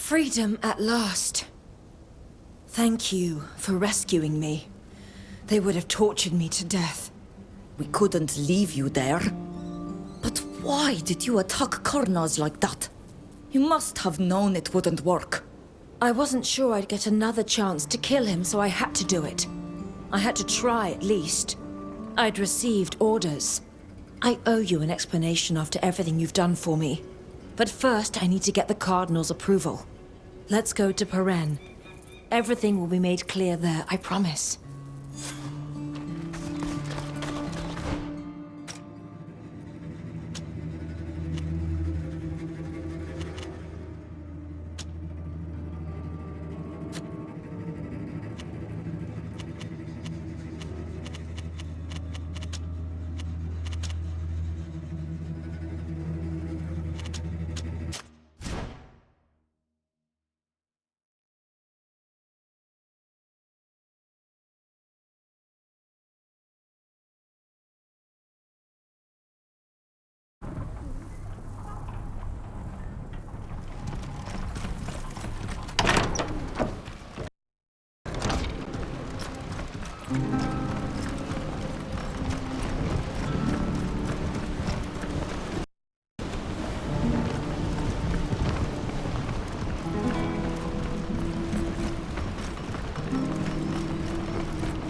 Freedom at last. Thank you for rescuing me. They would have tortured me to death. We couldn't leave you there. But why did you attack Karnaz like that? You must have known it wouldn't work. I wasn't sure I'd get another chance to kill him, so I had to do it. I had to try at least. I'd received orders. I owe you an explanation after everything you've done for me. But first, I need to get the Cardinal's approval. Let's go to Peren. Everything will be made clear there, I promise.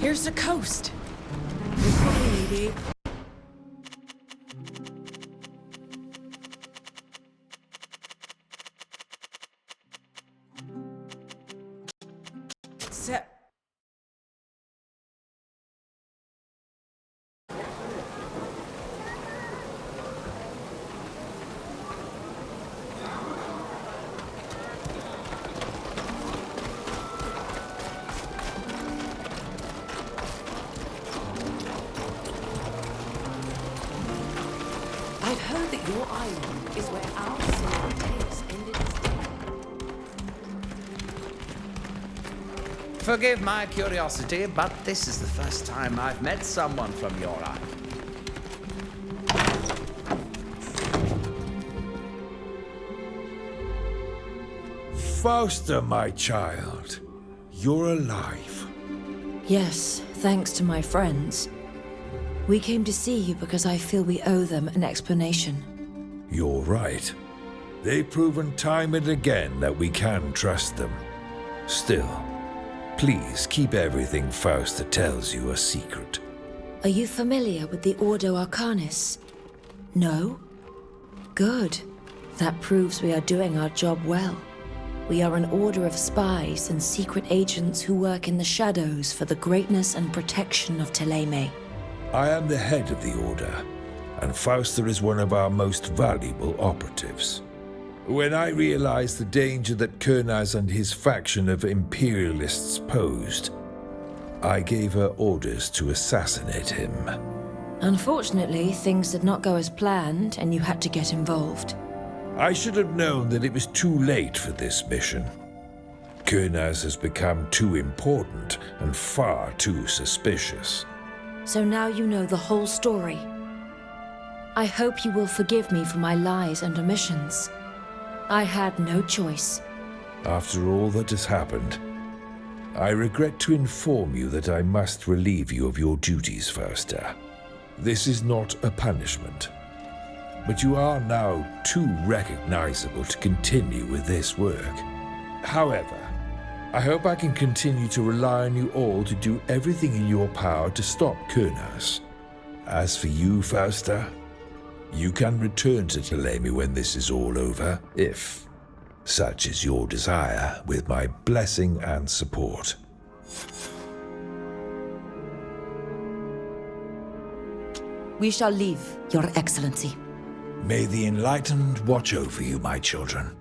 Here's the coast. Maybe. Set. I've heard that your island is where our sacred tales ended its day. Forgive my curiosity, but this is the first time I've met someone from your island. Fausta, my child, you're alive. Yes, thanks to my friends. We came to see you because I feel we owe them an explanation. You're right. They've proven time and again that we can trust them. Still, please keep everything Fausta tells you a secret. Are you familiar with the Ordo Arcanis? No? Good. That proves we are doing our job well. We are an order of spies and secret agents who work in the shadows for the greatness and protection of Thélème. I am the head of the Order, and Fausta is one of our most valuable operatives. When I realized the danger that Kurnaz and his faction of Imperialists posed, I gave her orders to assassinate him. Unfortunately, things did not go as planned, and you had to get involved. I should have known that it was too late for this mission. Kurnaz has become too important and far too suspicious. So now you know the whole story. I hope you will forgive me for my lies and omissions. I had no choice. After all that has happened, I regret to inform you that I must relieve you of your duties, Fausta. This is not a punishment, but you are now too recognizable to continue with this work. However, I hope I can continue to rely on you all to do everything in your power to stop Kurnaz. As for you, Fausta, you can return to Thélème when this is all over, if such is your desire, with my blessing and support. We shall leave, Your Excellency. May the Enlightened watch over you, my children.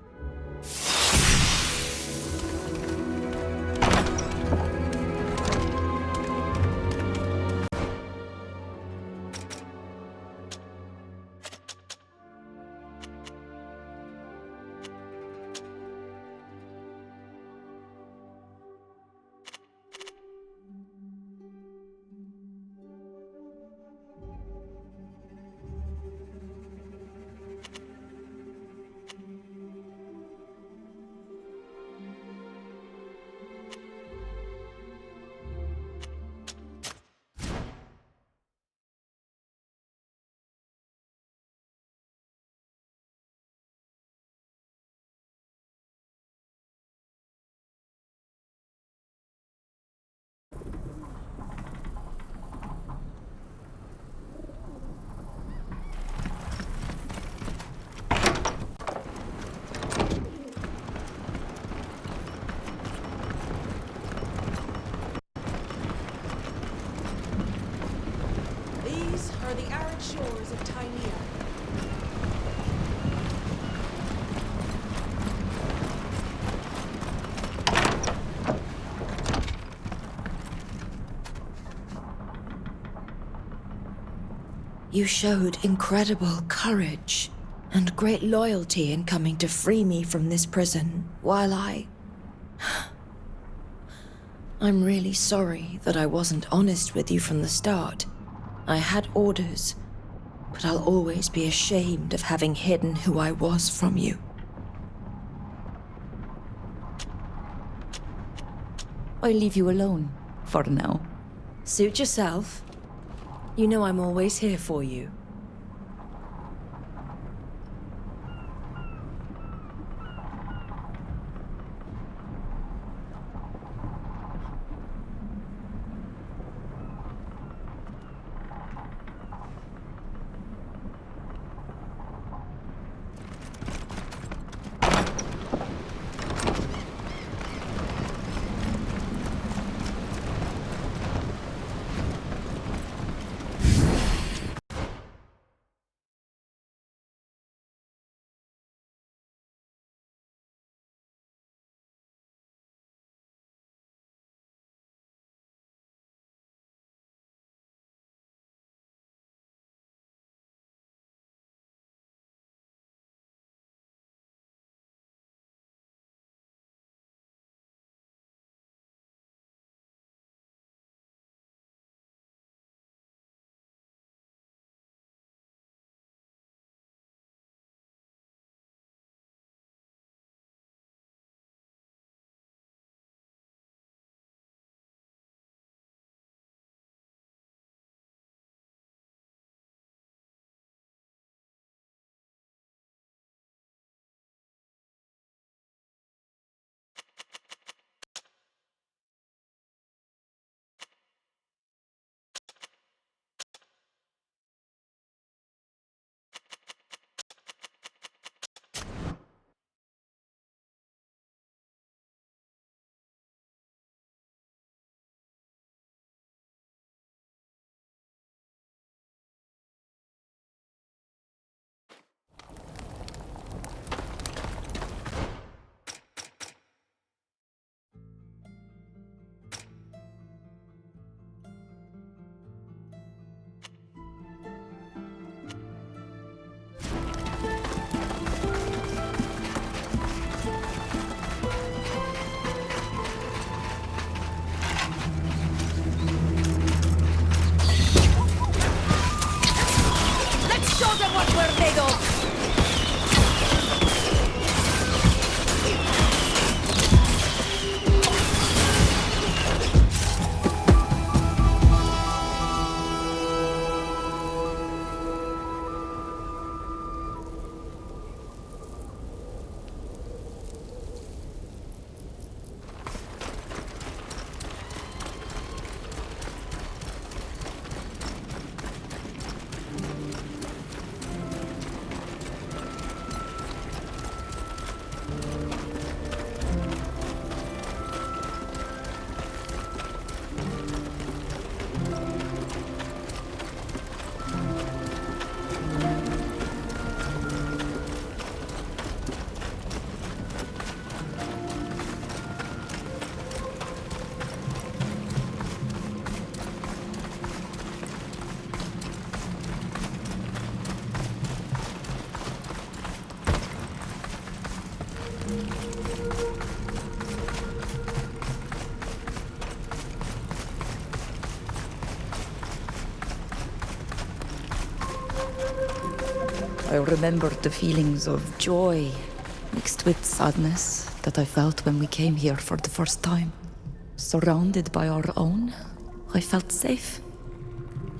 shores of Tynea. You showed incredible courage and great loyalty in coming to free me from this prison, while I'm really sorry that I wasn't honest with you from the start. I had orders, but I'll always be ashamed of having hidden who I was from you. I leave you alone, for now. Suit yourself. You know I'm always here for you. I remembered the feelings of joy mixed with sadness that I felt when we came here for the first time. Surrounded by our own, I felt safe,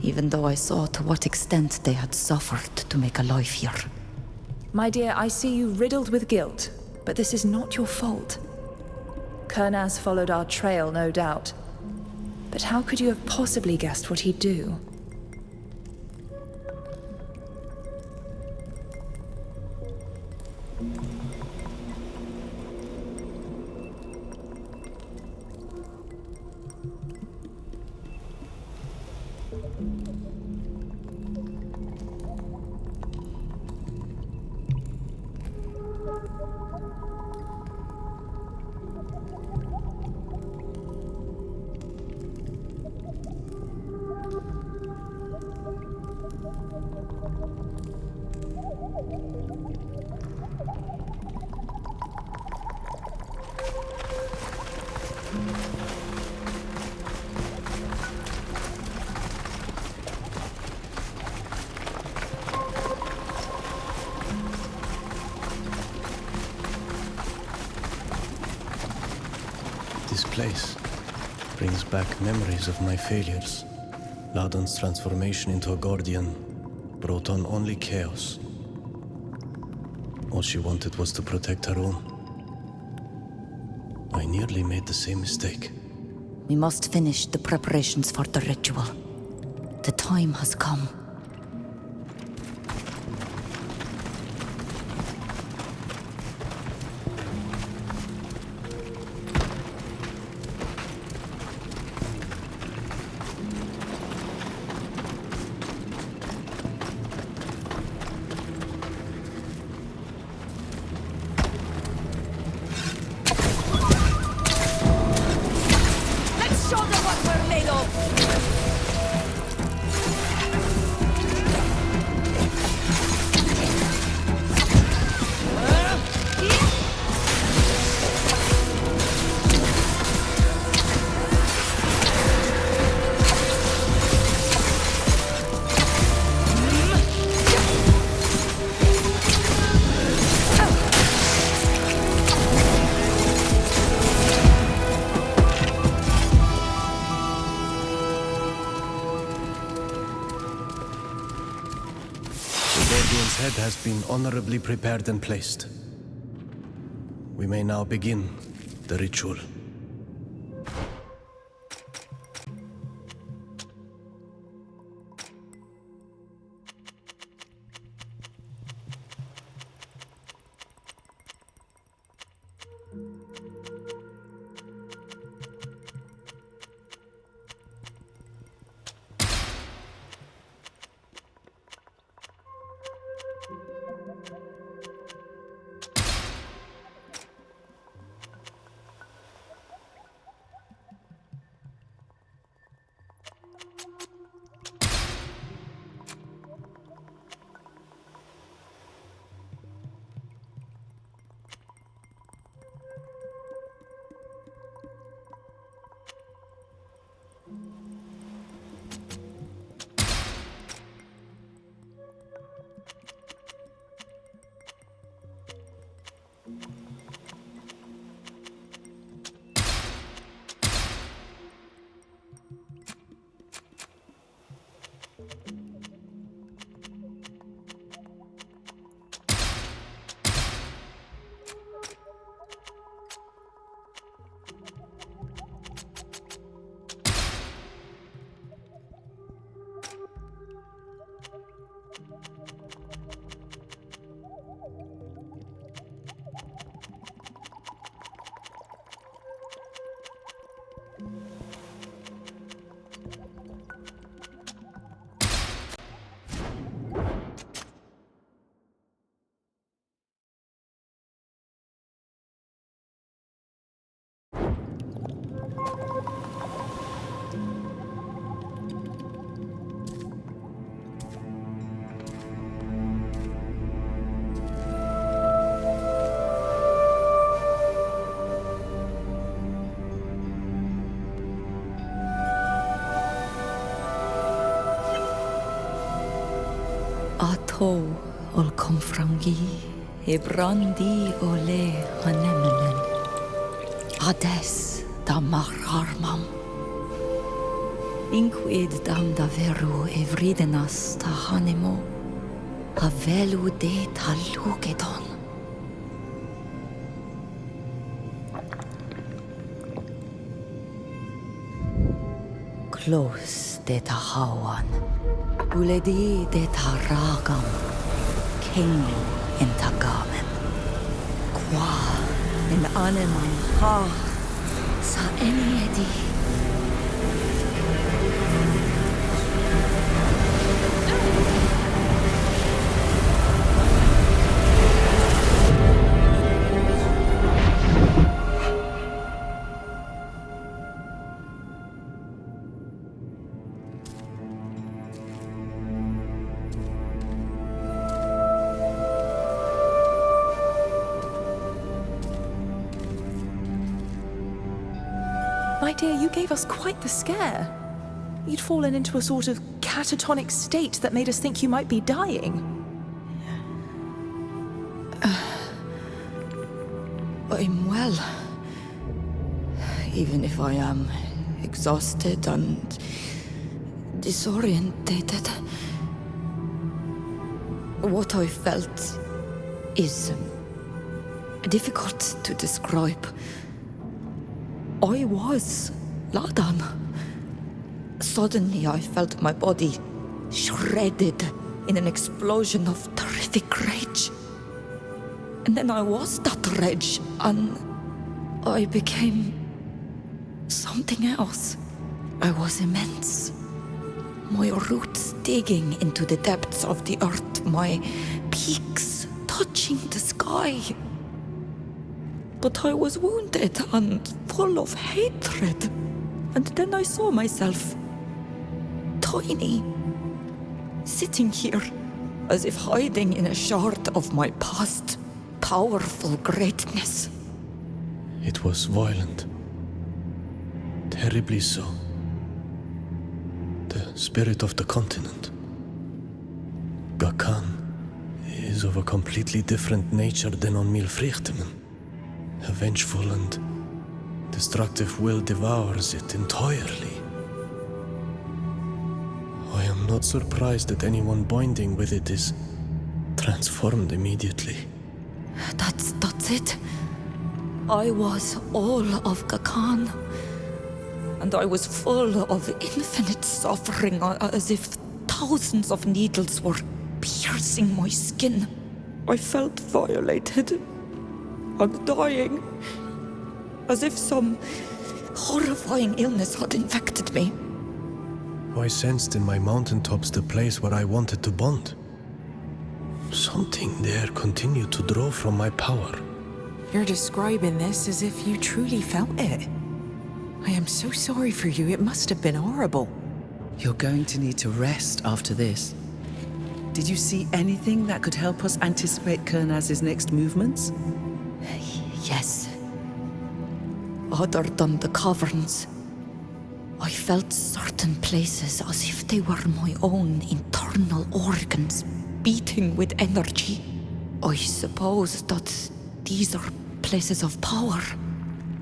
even though I saw to what extent they had suffered to make a life here. My dear, I see you riddled with guilt, but this is not your fault. Kernaz followed our trail, no doubt. But how could you have possibly guessed what he'd do? This place brings back memories of my failures. Ladon's transformation into a guardian brought on only chaos. All she wanted was to protect her own. I nearly made the same mistake. We must finish the preparations for the ritual. The time has come. Let's show them what we're made of! The head has been honorably prepared and placed. We may now begin the ritual. Ato ol komfrangi, Ibrandi ole hanemelen. Ades da marharmam. Inquid dam da veru evridenas ta hanemo. Havelu de talugedon. Close de tahawan. Uledi de taragam. King in tagamen. Qua in aneman ha. Sa eniedi. My dear, you gave us quite the scare. You'd fallen into a sort of catatonic state that made us think you might be dying. I'm well. even if I am exhausted and disorientated. What I felt is difficult to describe. I was Ladan. Suddenly I felt my body shredded in an explosion of terrific rage. And then I was that rage, and I became something else. I was immense. My roots digging into the depths of the earth, my peaks touching the sky. But I was wounded and full of hatred. And then I saw myself, tiny, sitting here, as if hiding in a shard of my past, powerful greatness. It was violent. Terribly so. The spirit of the continent. Gakan is of a completely different nature than on Milfrichtemen. A vengeful and destructive will devours it entirely. I am not surprised that anyone binding with it is transformed immediately. That's it. I was all of Gakan. And I was full of infinite suffering, as if thousands of needles were piercing my skin. I felt violated and dying, as if some horrifying illness had infected me. I sensed in my mountaintops the place where I wanted to bond. Something there continued to draw from my power. You're describing this as if you truly felt it. I am so sorry for you. It must have been horrible. You're going to need to rest after this. Did you see anything that could help us anticipate Kernaz's next movements? Yes. Other than the caverns, I felt certain places as if they were my own internal organs beating with energy. I suppose that these are places of power.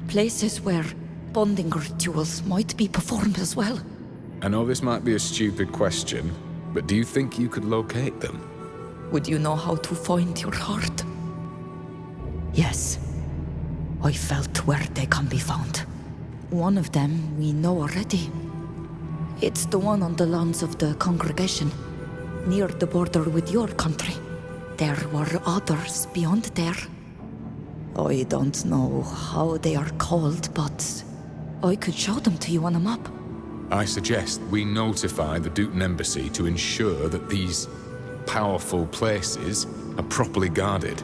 Places where bonding rituals might be performed as well. I know this might be a stupid question, but do you think you could locate them? Would you know how to find your heart? Yes. I felt where they can be found. One of them we know already. It's the one on the lands of the congregation, near the border with your country. There were others beyond there. I don't know how they are called, but I could show them to you on a map. I suggest we notify the Duke Embassy to ensure that these powerful places are properly guarded.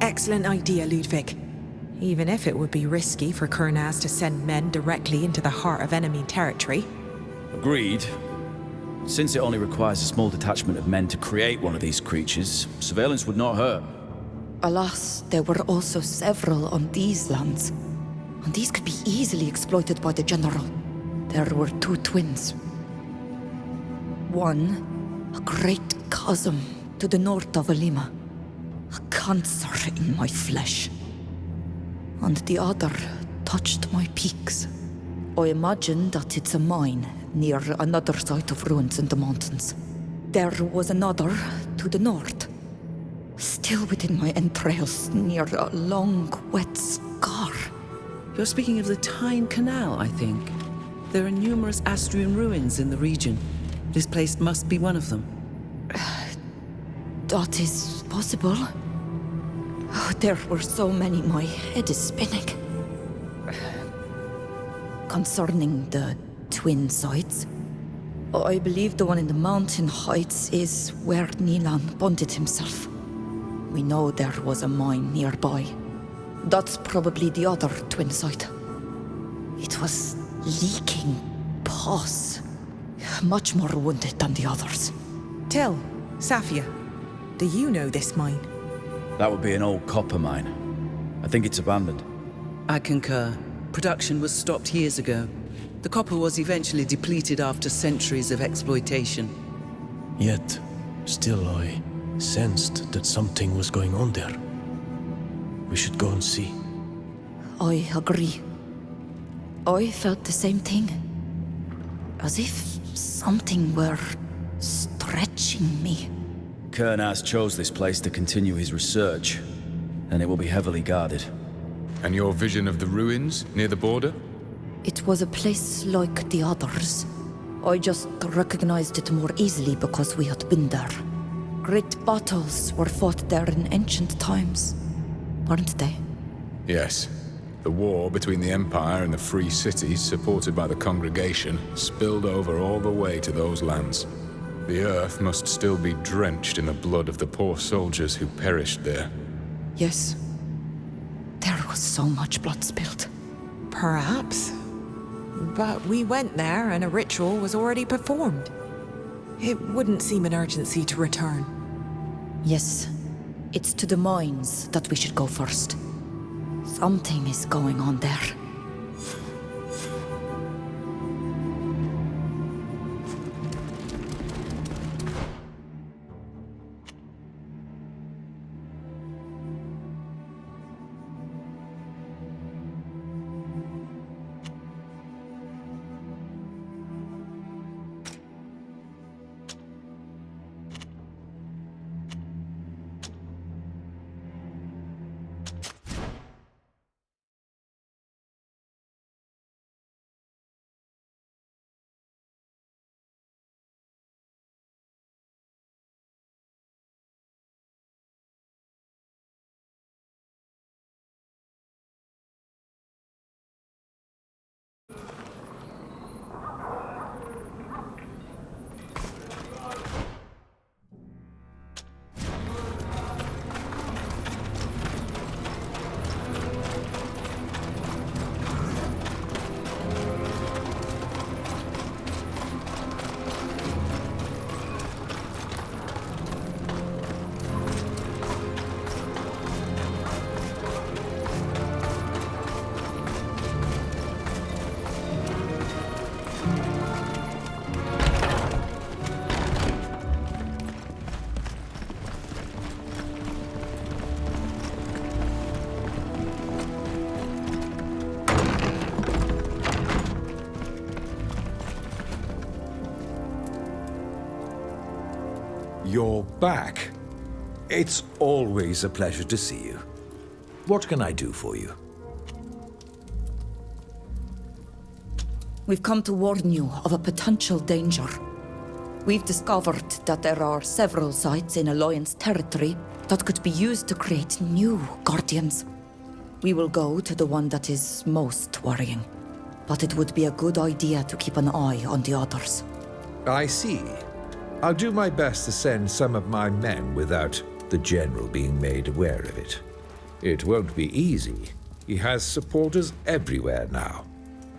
Excellent idea, Ludwig. Even if it would be risky for Kernaz to send men directly into the heart of enemy territory. Agreed. Since it only requires a small detachment of men to create one of these creatures, surveillance would not hurt. Alas, there were also several on these lands, and these could be easily exploited by the General. There were two twins. One, a great chasm to the north of Alima, a cancer in my flesh. And the other touched my peaks. I imagine that it's a mine near another site of ruins in the mountains. There was another to the north, still within my entrails, near a long, wet scar. You're speaking of the Tyne Canal, I think. There are numerous Astrian ruins in the region. This place must be one of them. That is possible. Oh, there were so many, my head is spinning. Concerning the twin sites, I believe the one in the mountain heights is where Nilan bonded himself. We know there was a mine nearby. That's probably the other twin site. It was leaking pus. Much more wounded than the others. Tell, Safia, do you know this mine? That would be an old copper mine. I think it's abandoned. I concur. Production was stopped years ago. The copper was eventually depleted after centuries of exploitation. Yet, still I sensed that something was going on there. We should go and see. I agree. I felt the same thing. As if something were stretching me. Kernaz chose this place to continue his research, and it will be heavily guarded. And your vision of the ruins near the border? It was a place like the others. I just recognized it more easily because we had been there. Great battles were fought there in ancient times, weren't they? Yes. The war between the Empire and the free cities, supported by the Congregation, spilled over all the way to those lands. The earth must still be drenched in the blood of the poor soldiers who perished there. Yes. There was so much blood spilled. Perhaps. But we went there and a ritual was already performed. It wouldn't seem an urgency to return. Yes. It's to the mines that we should go first. Something is going on there. You're back. It's always a pleasure to see you. What can I do for you? We've come to warn you of a potential danger. We've discovered that there are several sites in Alliance territory that could be used to create new Guardians. We will go to the one that is most worrying, but it would be a good idea to keep an eye on the others. I see. I'll do my best to send some of my men without the General being made aware of it. It won't be easy. He has supporters everywhere now.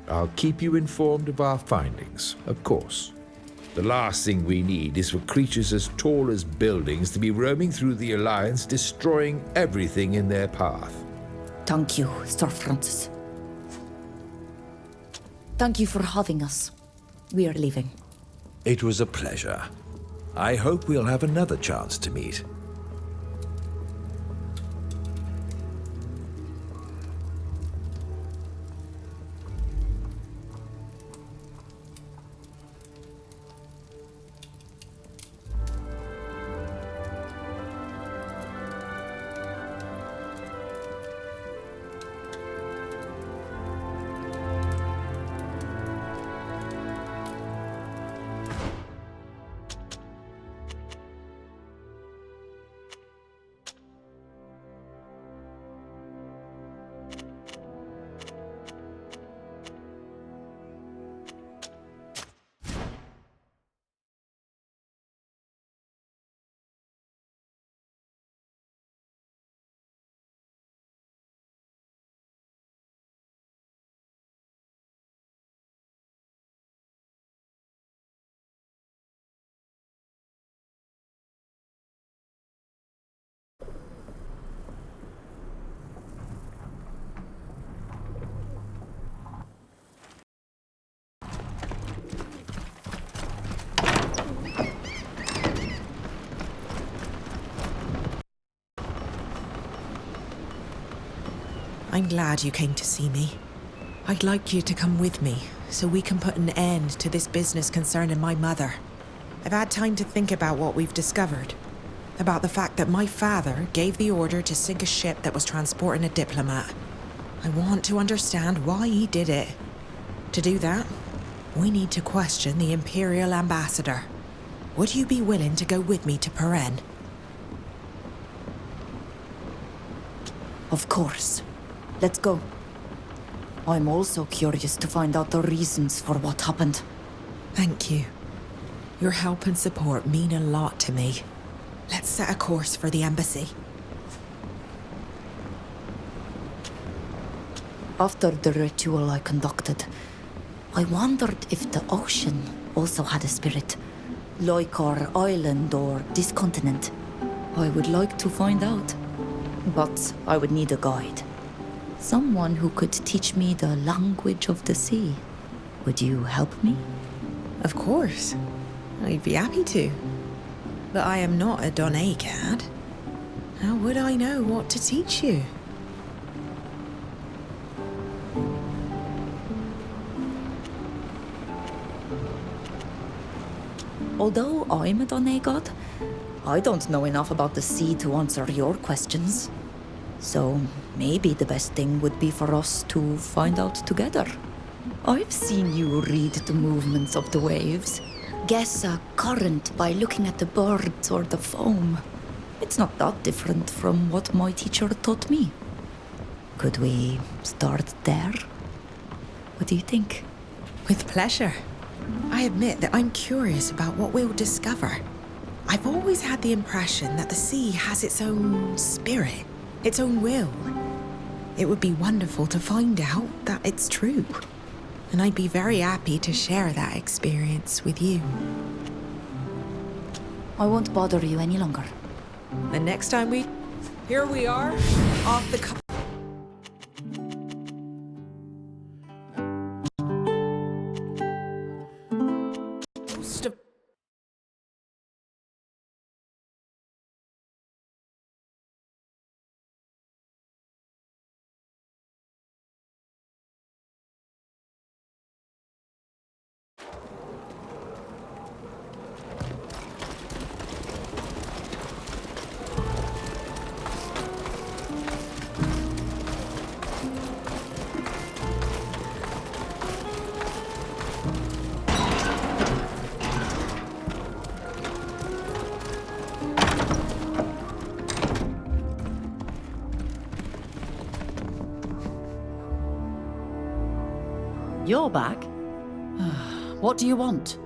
I'll keep you informed of our findings, of course. The last thing we need is for creatures as tall as buildings to be roaming through the Alliance, destroying everything in their path. Thank you, Sir Francis. Thank you for having us. We are leaving. It was a pleasure. I hope we'll have another chance to meet. I'm glad you came to see me. I'd like you to come with me, so we can put an end to this business concerning my mother. I've had time to think about what we've discovered. About the fact that my father gave the order to sink a ship that was transporting a diplomat. I want to understand why he did it. To do that, we need to question the Imperial Ambassador. Would you be willing to go with me to Peren? Of course. Let's go. I'm also curious to find out the reasons for what happened. Thank you. Your help and support mean a lot to me. Let's set a course for the embassy. After the ritual I conducted, I wondered if the ocean also had a spirit, like our island or this continent. I would like to find out, but I would need a guide. Someone who could teach me the language of the sea. Would you help me? Of course. I'd be happy to. But I am not a Donnay cad. How would I know what to teach you? Although I'm a Donnay god, I don't know enough about the sea to answer your questions. So maybe the best thing would be for us to find out together. I've seen you read the movements of the waves. Guess a current by looking at the birds or the foam. It's not that different from what my teacher taught me. Could we start there? What do you think? With pleasure. I admit that I'm curious about what we'll discover. I've always had the impression that the sea has its own spirit, its own will. It would be wonderful to find out that it's true. And I'd be very happy to share that experience with you. I won't bother you any longer. And next time here we are, off the coast of... You're back? What do you want?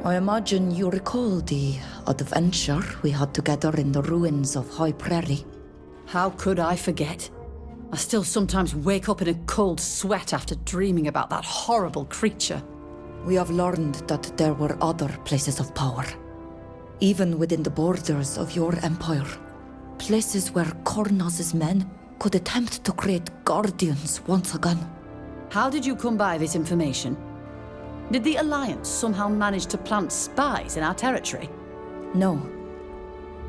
I imagine you recall the adventure we had together in the ruins of High Prairie. How could I forget? I still sometimes wake up in a cold sweat after dreaming about that horrible creature. We have learned that there were other places of power, even within the borders of your empire. Places where Kornaz's men could attempt to create guardians once again. How did you come by this information? Did the Alliance somehow manage to plant spies in our territory? No.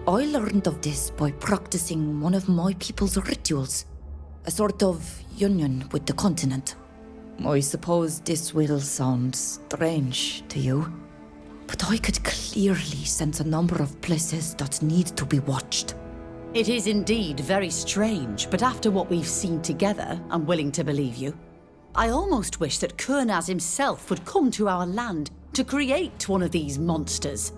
I learned of this by practicing one of my people's rituals. A sort of union with the continent. I suppose this will sound strange to you, but I could clearly sense a number of places that need to be watched. It is indeed very strange, but after what we've seen together, I'm willing to believe you. I almost wish that Kurnaz himself would come to our land to create one of these monsters.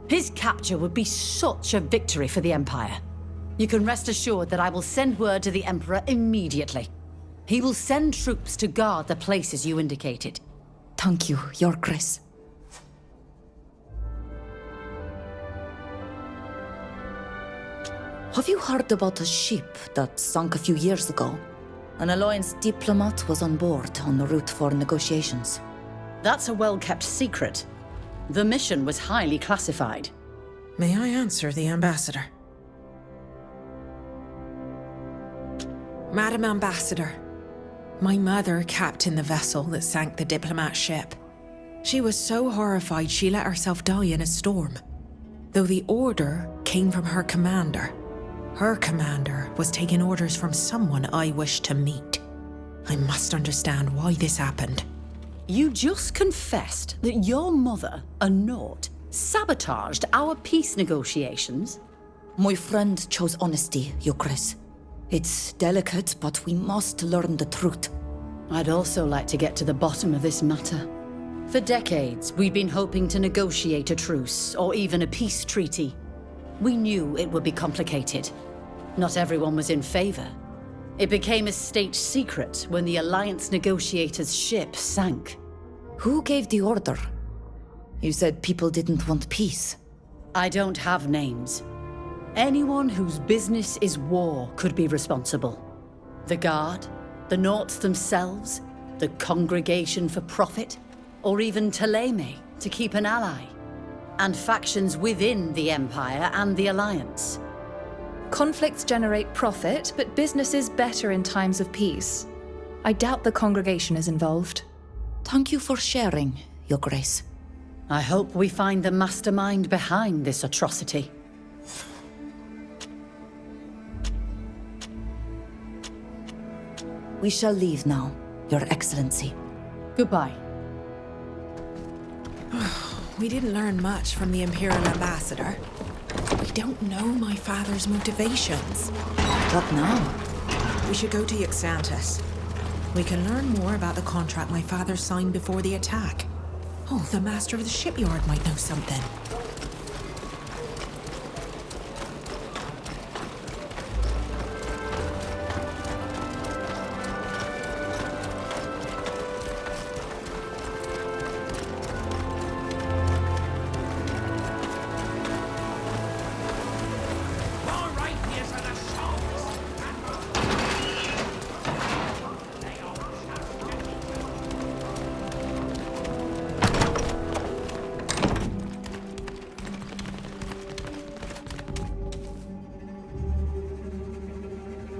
His capture would be such a victory for the Empire. You can rest assured that I will send word to the Emperor immediately. He will send troops to guard the places you indicated. Thank you, Your Grace. Have you heard about a ship that sank a few years ago? An Alliance diplomat was on board en route for negotiations. That's a well-kept secret. The mission was highly classified. May I answer the Ambassador? Madam Ambassador, my mother captained the vessel that sank the diplomat ship. She was so horrified she let herself die in a storm. Though the order came from her commander, Her commander was taking orders from someone I wish to meet. I must understand why this happened. You just confessed that your mother, a Naut, sabotaged our peace negotiations? My friend chose honesty, Yukris. It's delicate, but we must learn the truth. I'd also like to get to the bottom of this matter. For decades, we'd been hoping to negotiate a truce, or even a peace treaty. We knew it would be complicated. Not everyone was in favor. It became a state secret when the Alliance negotiators' ship sank. Who gave the order? You said people didn't want peace. I don't have names. Anyone whose business is war could be responsible. The Guard, the Nauts themselves, the Congregation for Profit, or even Thélème to keep an ally. And factions within the Empire and the Alliance. Conflicts generate profit, but business is better in times of peace. I doubt the congregation is involved. Thank you for sharing, Your Grace. I hope we find the mastermind behind this atrocity. We shall leave now, Your Excellency. Goodbye. We didn't learn much from the Imperial Ambassador. We don't know my father's motivations. What now? We should go to Yxantis. We can learn more about the contract my father signed before the attack. Oh, the master of the shipyard might know something.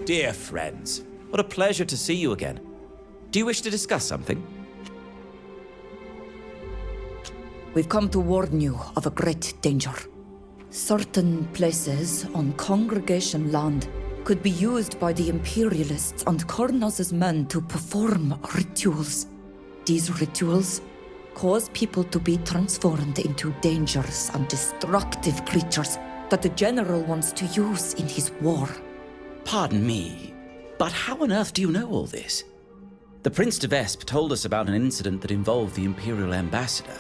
Dear friends, what a pleasure to see you again. Do you wish to discuss something? We've come to warn you of a great danger. Certain places on Congregation land could be used by the Imperialists and Kornaz's men to perform rituals. These rituals cause people to be transformed into dangerous and destructive creatures that the General wants to use in his war. Pardon me, but how on earth do you know all this? The Prince de Vespe told us about an incident that involved the Imperial Ambassador,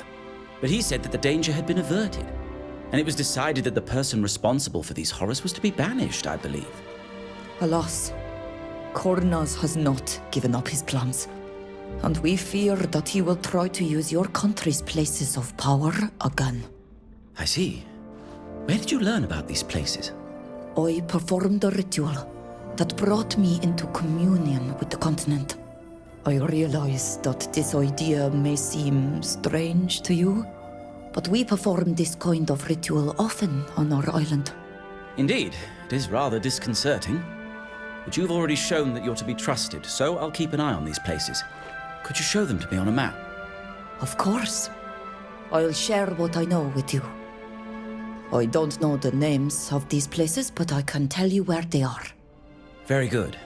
but he said that the danger had been averted, and it was decided that the person responsible for these horrors was to be banished, I believe. Alas, Kornaz has not given up his plans, and we fear that he will try to use your country's places of power again. I see. Where did you learn about these places? I performed a ritual that brought me into communion with the continent. I realize that this idea may seem strange to you, but we perform this kind of ritual often on our island. Indeed, it is rather disconcerting. But you've already shown that you're to be trusted, so I'll keep an eye on these places. Could you show them to me on a map? Of course. I'll share what I know with you. I don't know the names of these places, but I can tell you where they are. Very good.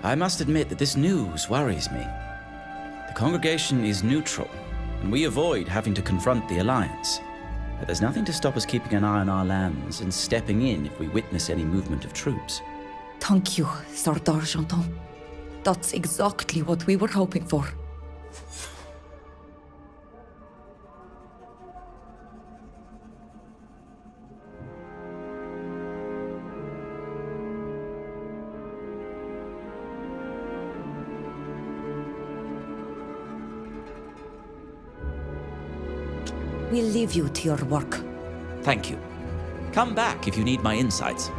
I must admit that this news worries me. The congregation is neutral, and we avoid having to confront the Alliance. But there's nothing to stop us keeping an eye on our lands and stepping in if we witness any movement of troops. Thank you, Sardar Janton. That's exactly what we were hoping for. We'll leave you to your work. Thank you. Come back if you need my insights.